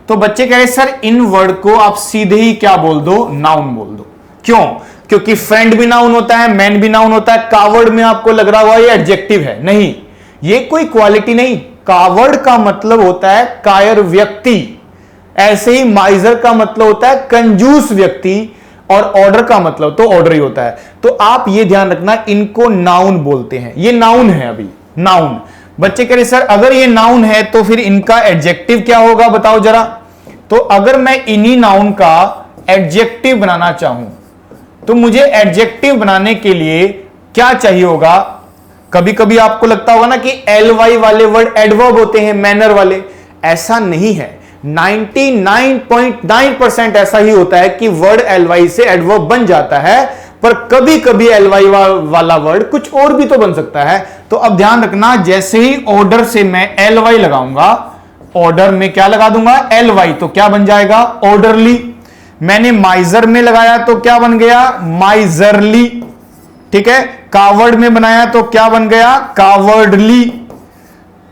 तो बच्चे कह रहे सर इन वर्ड को आप सीधे ही क्या बोल दो? नाउन बोल दो। क्यों? क्योंकि फ्रेंड भी नाउन होता है, मैन भी नाउन होता है। कावर्ड में आपको लग रहा होगा ये एडजेक्टिव है, नहीं, ये कोई क्वालिटी नहीं। कावर्ड का मतलब होता है कायर व्यक्ति, ऐसे ही माइजर का मतलब होता है कंजूस व्यक्ति, और ऑर्डर का मतलब तो ऑर्डर ही होता है। तो आप ये ध्यान रखना, इनको नाउन बोलते हैं। ये नाउन है, अभी नाउन। बच्चे कह रहे सर अगर ये नाउन है तो फिर इनका एडजेक्टिव क्या होगा, बताओ जरा। तो अगर मैं इन्हीं नाउन का एडजेक्टिव बनाना चाहूं तो मुझे एडजेक्टिव बनाने के लिए क्या चाहिए होगा। कभी कभी आपको लगता होगा ना कि ly वाले वर्ड एडवर्ब होते हैं, मैनर वाले। ऐसा नहीं है, 99.9% ऐसा ही होता है कि वर्ड ly से एडवर्ब बन जाता है, पर कभी कभी ly वाला वर्ड कुछ और भी तो बन सकता है। तो अब ध्यान रखना, जैसे ही ऑर्डर से मैं ly लगाऊंगा, ऑर्डर में क्या लगा दूंगा, ly, तो क्या बन जाएगा, ऑर्डरली। मैंने माइजर में लगाया तो क्या बन गया, माइजरली। ठीक है, कावर्ड में बनाया तो क्या बन गया, कावर्डली।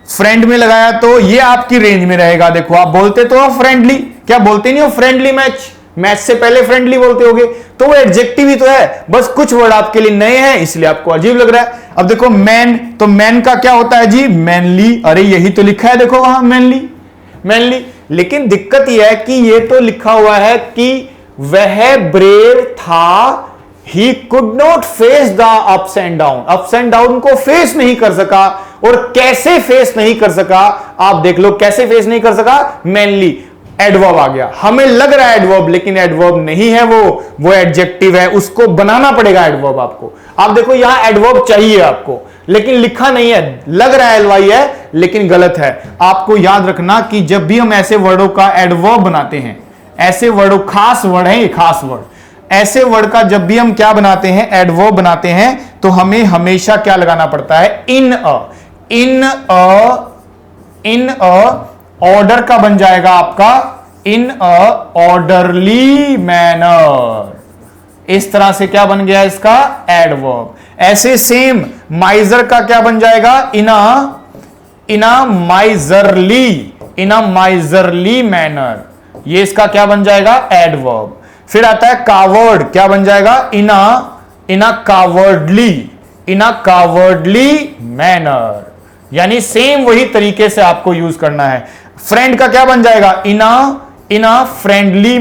फ्रेंड में लगाया तो ये आपकी रेंज में रहेगा। देखो आप बोलते तो हो फ्रेंडली, क्या बोलते नहीं हो, फ्रेंडली मैच, मैच से पहले फ्रेंडली बोलते होगे, तो वो एडजेक्टिव ही तो है, बस कुछ वर्ड आपके लिए नए हैं इसलिए आपको अजीब लग रहा है। अब देखो मैन, तो मैन का क्या होता है जी, मैनली। अरे यही तो लिखा है, देखो वहां मैनली, मैनली। लेकिन दिक्कत यह है कि ये तो लिखा हुआ है कि वह ब्रेव था, he could not face the ups and down, ups and down को फेस नहीं कर सका। और कैसे फेस नहीं कर सका, आप देख लो, कैसे फेस नहीं कर सका, मैनली। एडवर्ब आ गया, हमें लग रहा है एडवर्ब, लेकिन एडवर्ब नहीं है, वो एडजेक्टिव है, उसको बनाना पड़ेगा एडवर्ब आपको। आप देखो यहां एडवर्ब चाहिए आपको, लेकिन लिखा नहीं है, लग रहा है ly है लेकिन गलत है। आपको याद रखना कि जब भी हम ऐसे वर्डों का एडवर्ब बनाते हैं, ऐसे वर्डों, खास वर्ड है ये, खास वर्ड, ऐसे वर्ड का जब भी हम क्या बनाते हैं, एडवर्ब बनाते हैं, तो हमें हमेशा क्या लगाना पड़ता है, इन अ ऑर्डर का बन जाएगा आपका इन अ ऑर्डरली मैनर। इस तरह से क्या बन गया इसका, एडवर्ब। ऐसे सेम माइजर का क्या बन जाएगा, इन अ माइजरली मैनर, ये इसका क्या बन जाएगा, एडवर्ब। फिर आता है कावर्ड, क्या बन जाएगा, इन अ कावर्डली मैनर। यानी सेम वही तरीके से आपको यूज करना है। फ्रेंड का क्या बन जाएगा, इन अ फ्रेंडली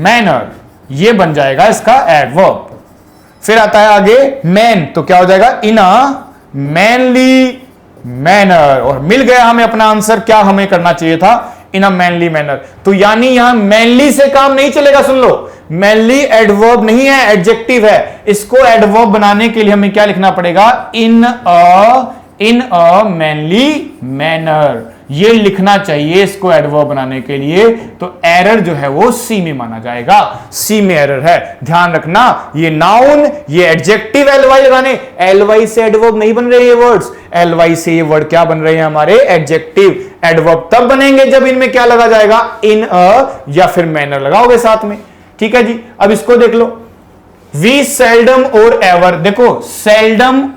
मैनर, ये बन जाएगा इसका एडवर्ब। फिर आता है आगे मैन, तो क्या हो जाएगा, इन अ मैनली मैनर। और मिल गया हमें अपना आंसर, क्या हमें करना चाहिए था, इन अ मैनली मैनर। तो यानी यहां मैनली से काम नहीं चलेगा, सुन लो, मैनली एडवर्ब नहीं है, एडजेक्टिव है। इसको एडवर्ब बनाने के लिए हमें क्या लिखना पड़ेगा, इन अ मैनली मैनर, ये लिखना चाहिए इसको एडवर्ब बनाने के लिए। तो एरर जो है वो सी में माना जाएगा, सी में एरर है, ध्यान रखना। ये नाउन, ये एडजेक्टिव ly लगाने, ly से एडवर्ब नहीं बन रहे ये वर्ड्स, ly से ये वर्ड क्या बन रहे हैं हमारे, एडजेक्टिव। एडवर्ब तब बनेंगे जब इनमें क्या लगा जाएगा, इन अ या फिर मैनर लगाओगे साथ में। ठीक है जी, अब इसको देख लो, वी सेल्डम और एवर। देखो सेल्डम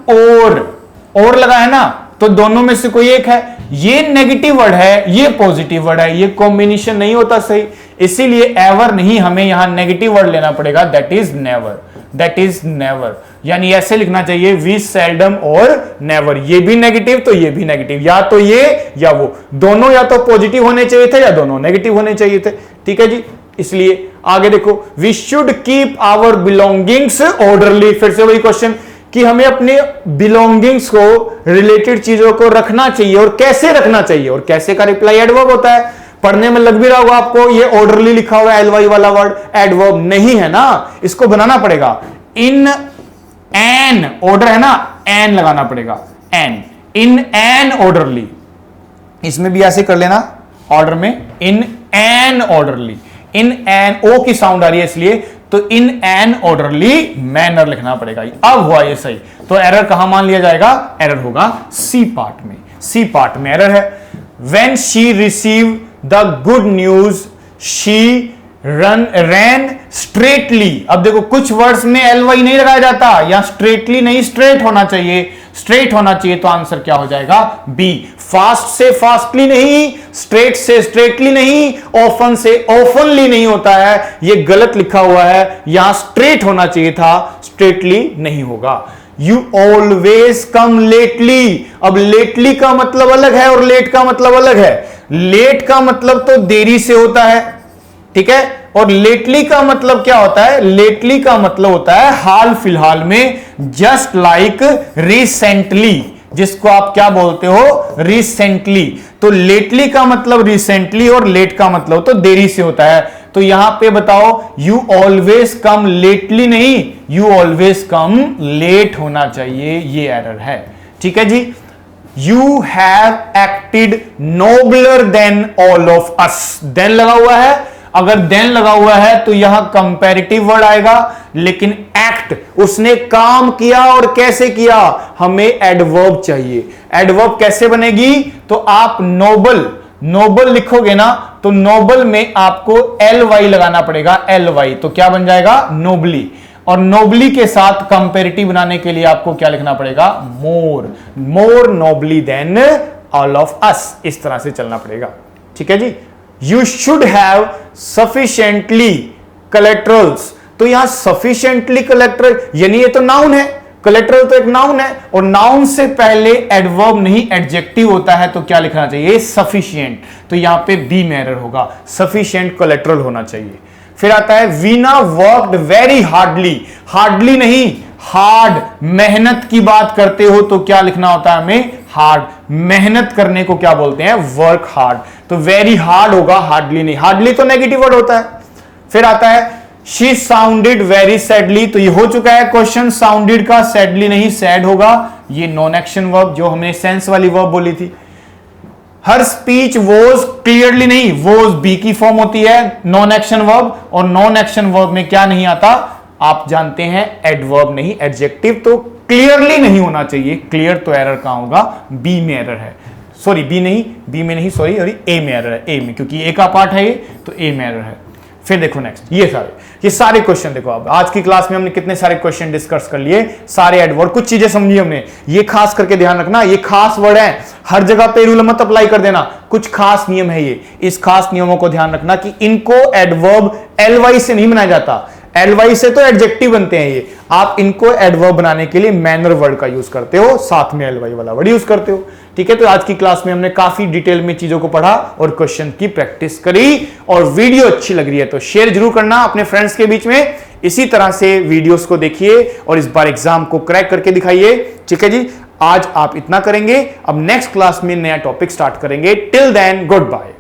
और लगा है ना, तो दोनों में से कोई एक है। ये नेगेटिव वर्ड है, ये पॉजिटिव वर्ड है, ये कॉम्बिनेशन नहीं होता सही, इसीलिए एवर नहीं, हमें यहां नेगेटिव वर्ड लेना पड़ेगा, दैट इज नेवर। यानी ऐसे लिखना चाहिए, वी सेल्डम और नेवर। ये भी नेगेटिव तो ये भी नेगेटिव, या तो ये या वो, दोनों या तो पॉजिटिव होने चाहिए थे या दोनों नेगेटिव होने चाहिए थे। ठीक है जी, इसलिए आगे देखो, we should keep our belongings orderly. फिर से वही क्वेश्चन कि हमें अपने बिलोंगिंग्स को, रिलेटेड चीजों को रखना चाहिए, और कैसे रखना चाहिए, और कैसे का रिप्लाई एडवर्ब होता है। पढ़ने में लग भी रहा होगा आपको, ये ऑर्डरली लिखा हुआ है ly वाला वर्ड एडवर्ब नहीं है ना, इसको बनाना पड़ेगा, इन एन, ऑर्डर है ना, एन लगाना पड़ेगा, इन एन ऑर्डरली। इसमें भी ऐसे कर लेना, ऑर्डर में in an orderly, in an, O की साउंड आ रही है इसलिए, तो इन एन ऑर्डरली मैनर लिखना पड़ेगा। अब हुआ ये सही, तो एरर कहां मान लिया जाएगा, एरर होगा सी पार्ट में, सी पार्ट में एरर है। When she receive the good news she rain straightly. अब देखो कुछ वर्ड्स में ly नहीं लगाया जाता, या स्ट्रेटली नहीं, स्ट्रेट होना चाहिए, स्ट्रेट होना चाहिए, तो आंसर क्या हो जाएगा, बी। फास्ट से फास्टली नहीं, स्ट्रेट से स्ट्रेटली नहीं, ऑफन से ऑफनली नहीं होता है, ये गलत लिखा हुआ है, यहां स्ट्रेट होना चाहिए था, स्ट्रेटली नहीं होगा। You always come lately. अब लेटली का मतलब अलग है और लेट का मतलब अलग है। लेट का मतलब तो देरी से होता है, ठीक है, और लेटली का मतलब क्या होता है? लेटली का मतलब होता है हाल फिलहाल में, जस्ट लाइक रिसेंटली, जिसको आप क्या बोलते हो? रिसेंटली। तो लेटली का मतलब रिसेंटली और लेट का मतलब तो देरी से होता है। तो यहां पे बताओ, यू ऑलवेज कम लेटली नहीं, यू ऑलवेज कम लेट होना चाहिए, ये एरर है। ठीक है जी। You have acted nobler than all of us. Then लगा हुआ है, अगर देन लगा हुआ है तो यहां कंपैरेटिव वर्ड आएगा, लेकिन एक्ट, उसने काम किया और कैसे किया, हमें एडवर्ब चाहिए। एडवर्ब कैसे बनेगी? तो आप नोबल, नोबल लिखोगे ना तो नोबल में आपको ly लगाना पड़ेगा, ly, तो क्या बन जाएगा? नोबली। और नोबली के साथ कंपैरेटिव बनाने के लिए आपको क्या लिखना पड़ेगा? More, more nobly than all of us, इस तरह से चलना पड़ेगा। ठीक है जी। You should have sufficiently collaterals. तो यहां सफिशिएंटली कलेक्टरल, यानी ये तो नाउन है, कलेक्टरल तो एक नाउन है, और नाउन से पहले एडवर्ब नहीं एडजेक्टिव होता है, तो क्या लिखना चाहिए? सफिशिएंट। तो यहां पे बी में एरर होगा, सफिशिएंट कलेक्टरल होना चाहिए। फिर आता है Veena worked very hardly. Hardly नहीं, हार्ड, मेहनत की बात करते हो तो क्या लिखना होता है हमें? हार्ड। मेहनत करने को क्या बोलते हैं? Work hard. तो वेरी हार्ड होगा, हार्डली नहीं। हार्डली तो नेगेटिव वर्ड होता है। फिर आता है शी साउंडेड वेरी सैडली। तो ये हो चुका है क्वेश्चन, साउंडेड का, सैडली नहीं, सैड होगा। ये नॉन एक्शन वर्ब, जो हमने सेंस वाली वर्ब बोली थी। हर स्पीच वॉज क्लियरली नहीं, वॉज बी की फॉर्म होती है, नॉन एक्शन वर्ब, और नॉन एक्शन वर्ब में क्या नहीं आता? आप जानते हैं, एडवर्ब नहीं, एडजेक्टिव। तो क्लियरली नहीं होना चाहिए, क्लियर तो एरर कहां होगा? बी में एरर है, सॉरी बी में नहीं सॉरी, और ए में एरर है, ए में, क्योंकि ए का पार्ट है ये, तो ए में एरर है। फिर देखो नेक्स्ट, ये सारे क्वेश्चन देखो। अब आज की क्लास में हमने कितने सारे क्वेश्चन डिस्कस कर लिए, सारे एडवर्ब, कुछ चीजें समझी हमने। ये खास करके ध्यान रखना, ये खास वर्ड है, हर जगह पे रूल मत अप्लाई कर देना, कुछ खास नियम है ये। इस खास नियमों को ध्यान रखना कि इनको एडवर्ब ly से नहीं बनाया जाता, ly से तो एडजेक्टिव बनते हैं ये। आप इनको एडवर्ब बनाने के लिए मैनर वर्ड का यूज करते हो, साथ में ly वाला वर्ड यूज करते हो। ठीक है, तो आज की क्लास में हमने काफी डिटेल में चीजों को पढ़ा और क्वेश्चन की प्रैक्टिस करी। और वीडियो अच्छी लग रही है तो शेयर जरूर करना अपने फ्रेंड्स के बीच में। इसी तरह से वीडियोस को देखिए और इस बार एग्जाम को क्रैक करके दिखाइए। ठीक है जी, आज आप इतना करेंगे, अब नेक्स्ट क्लास में नया टॉपिक स्टार्ट करेंगे। Till then, good bye.